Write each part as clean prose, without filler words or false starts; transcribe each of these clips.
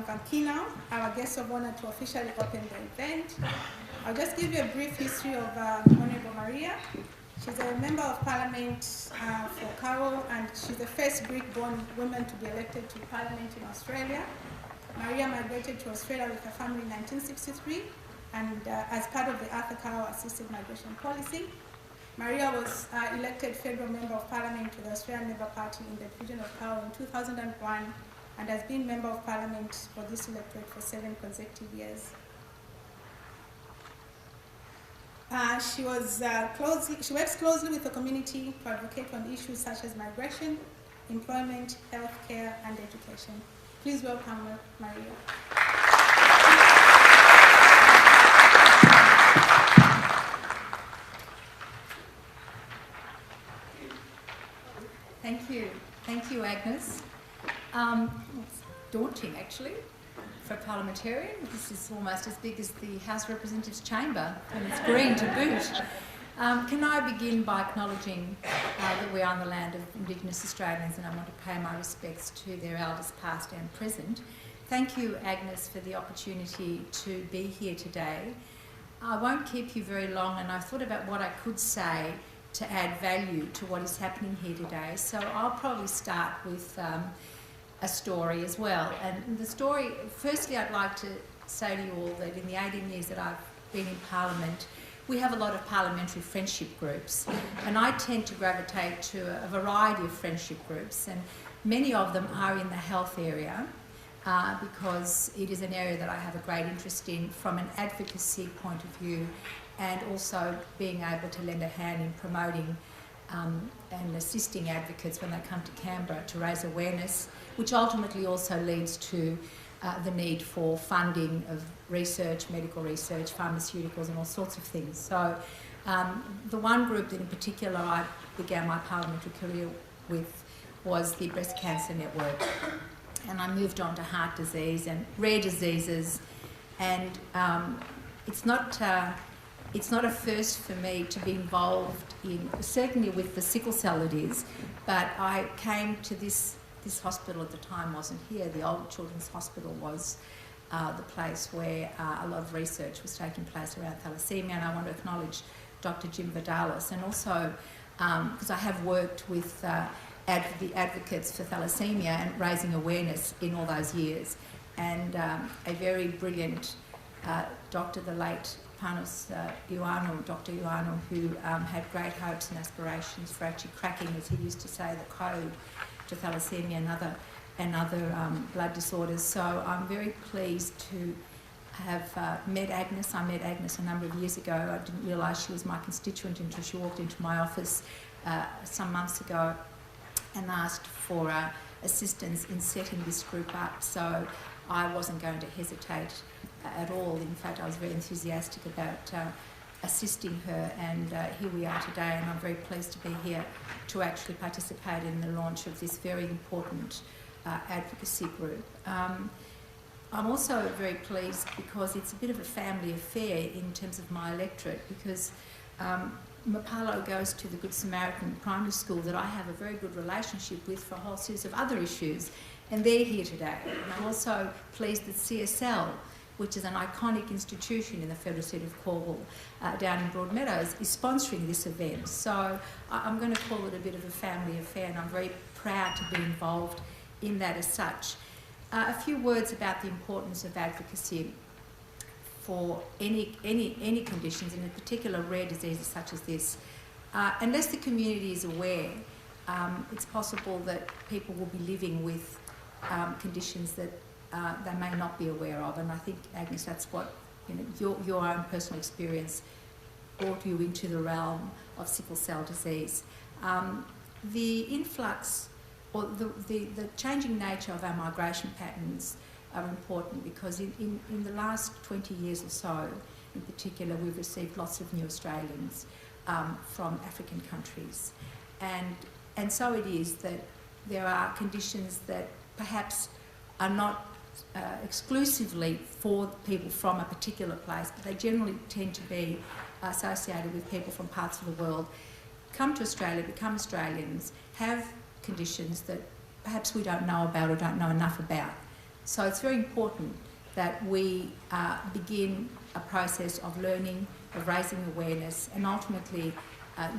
Vankino, our guest of honor, to officially open the event. I'll just give you a brief history of Honorable Maria. She's a Member of Parliament for Carroll, and she's the first Greek-born woman to be elected to Parliament in Australia. Maria migrated to Australia with her family in 1963, and as part of the Arthur Carroll Assisted Migration Policy. Maria was elected Federal Member of Parliament to the Australian Labour Party in the region of Carroll in 2001, and has been Member of Parliament for this electorate for 7 consecutive years. She works closely with the community to advocate on issues such as migration, employment, healthcare, and education. Please welcome Maria. Thank you, Agnes. It's daunting, actually, for a parliamentarian. This is almost as big as the House of Representatives chamber, and it's green to boot. Can I begin by acknowledging that we are on the land of Indigenous Australians, and I want to pay my respects to their elders past and present. Thank you, Agnes, for the opportunity to be here today. I won't keep you very long, and I thought about what I could say to add value to what is happening here today. So I'll probably start with a story as well. And the story, firstly, I'd like to say to you all that in the 18 years that I've been in Parliament, we have a lot of parliamentary friendship groups. And I tend to gravitate to a variety of friendship groups, and many of them are in the health area because it is an area that I have a great interest in from an advocacy point of view, and also being able to lend a hand in promoting and assisting advocates when they come to Canberra to raise awareness, which ultimately also leads to the need for funding of research, medical research, pharmaceuticals and all sorts of things. So the one group that in particular I began my parliamentary career with was the Breast Cancer Network. And I moved on to heart disease and rare diseases, and it's not a first for me to be involved in, certainly with the sickle cell it is, but I came to this hospital at the time wasn't here. The Old Children's Hospital was the place where a lot of research was taking place around thalassemia, and I want to acknowledge Dr. Jim Vidalis, and also because I have worked with the advocates for thalassemia and raising awareness in all those years, and a very brilliant doctor, the late Panos Ioannou, Dr. Ioannou, who had great hopes and aspirations for actually cracking, as he used to say, the code to thalassemia and other blood disorders. So I'm very pleased to have met Agnes. I met Agnes a number of years ago. I didn't realise she was my constituent until she walked into my office some months ago and asked for assistance in setting this group up. So I wasn't going to hesitate at all. In fact, I was very enthusiastic about assisting her, and here we are today, and I'm very pleased to be here to actually participate in the launch of this very important advocacy group. I'm also very pleased because it's a bit of a family affair in terms of my electorate, because Mapalo goes to the Good Samaritan Primary School that I have a very good relationship with for a whole series of other issues, and they're here today. And I'm also pleased that CSL, which is an iconic institution in the Federal Seat of Cornwall down in Broadmeadows, is sponsoring this event. So I'm going to call it a bit of a family affair, and I'm very proud to be involved in that as such. A few words about the importance of advocacy for any conditions, and in particular rare diseases such as this. Unless the community is aware, it's possible that people will be living with conditions that they may not be aware of, and I think, Agnes, that's what your own personal experience brought you into the realm of sickle cell disease. The influx or the changing nature of our migration patterns are important, because in the last 20 years or so, in particular, we've received lots of new Australians from African countries, and so it is that there are conditions that perhaps are not exclusively for people from a particular place, but they generally tend to be associated with people from parts of the world, come to Australia, become Australians, have conditions that perhaps we don't know about or don't know enough about. So it's very important that we begin a process of learning, of raising awareness, and ultimately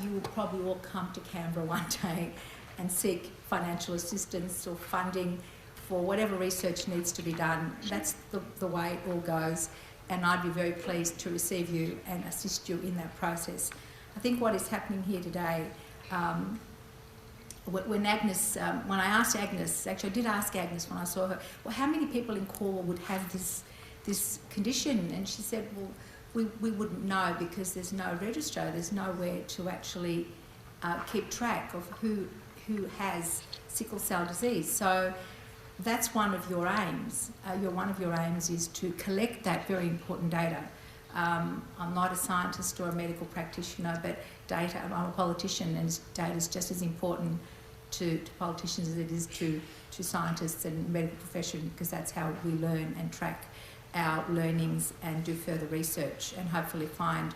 you will probably all come to Canberra one day and seek financial assistance or funding for whatever research needs to be done. That's the way it all goes, and I'd be very pleased to receive you and assist you in that process. I think what is happening here today, when Agnes, when I asked Agnes, actually I did ask Agnes when I saw her, well, how many people in Cornwall would have this condition? And she said, well, we wouldn't know because there's no registrar, there's nowhere to actually keep track of who has sickle cell disease. So that's one of your aims. One of your aims is to collect that very important data. I'm not a scientist or a medical practitioner, but data, I'm a politician, and data is just as important to politicians as it is to scientists and medical profession, because that's how we learn and track our learnings and do further research and hopefully find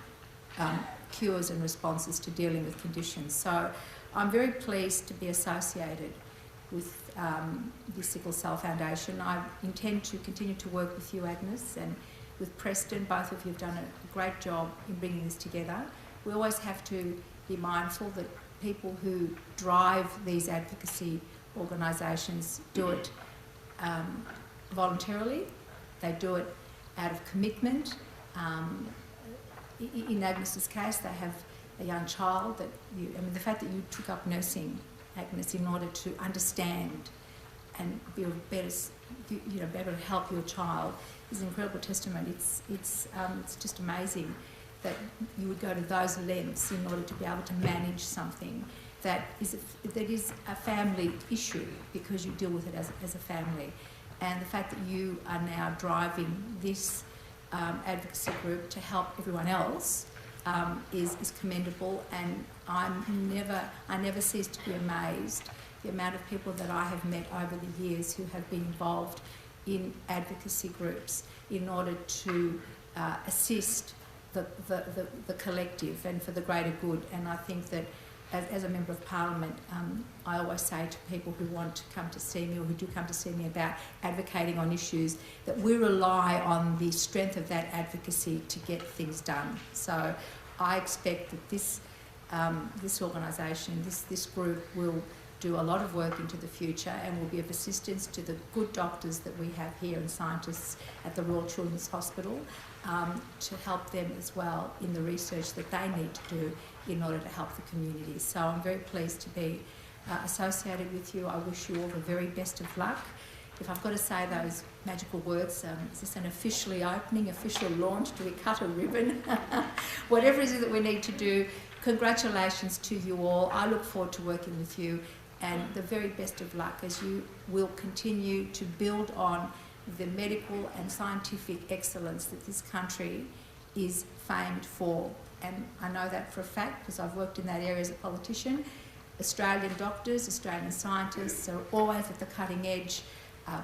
cures and responses to dealing with conditions. So I'm very pleased to be associated with the Sickle Cell Foundation. I intend to continue to work with you, Agnes, and with Preston. Both of you have done a great job in bringing this together. We always have to be mindful that people who drive these advocacy organisations do it voluntarily. They do it out of commitment. In Agnes's case, they have a young child that the fact that you took up nursing, Agnes, in order to understand and be better help your child is an incredible testament. It's just amazing that you would go to those lengths in order to be able to manage something that is a family issue, because you deal with it as a family. And the fact that you are now driving this advocacy group to help everyone else is commendable, and I never cease to be amazed the amount of people that I have met over the years who have been involved in advocacy groups in order to assist the collective and for the greater good. And I think that as a Member of Parliament, I always say to people who want to come to see me or who do come to see me about advocating on issues, that we rely on the strength of that advocacy to get things done. So I expect that this organisation, this group will do a lot of work into the future and will be of assistance to the good doctors that we have here and scientists at the Royal Children's Hospital to help them as well in the research that they need to do in order to help the community. So I'm very pleased to be associated with you. I wish you all the very best of luck. If I've got to say those magical words, is this an official launch? Do we cut a ribbon? Whatever it is that we need to do, congratulations to you all. I look forward to working with you, and the very best of luck as you will continue to build on the medical and scientific excellence that this country is famed for. And I know that for a fact because I've worked in that area as a politician. Australian doctors, Australian scientists are always at the cutting edge.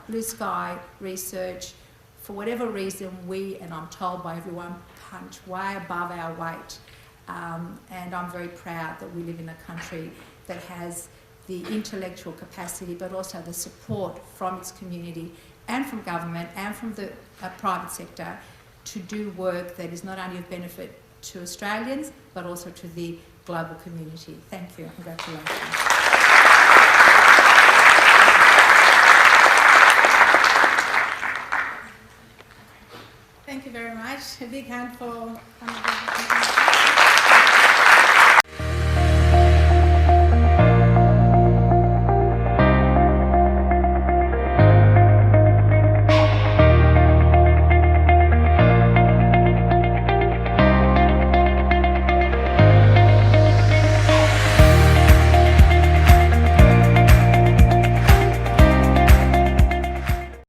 Blue sky research. For whatever reason, we, and I'm told by everyone, punch way above our weight. And I'm very proud that we live in a country that has the intellectual capacity, but also the support from its community and from government and from the private sector to do work that is not only of benefit to Australians, but also to the global community. Thank you. Congratulations. Thank you very much. A big hand for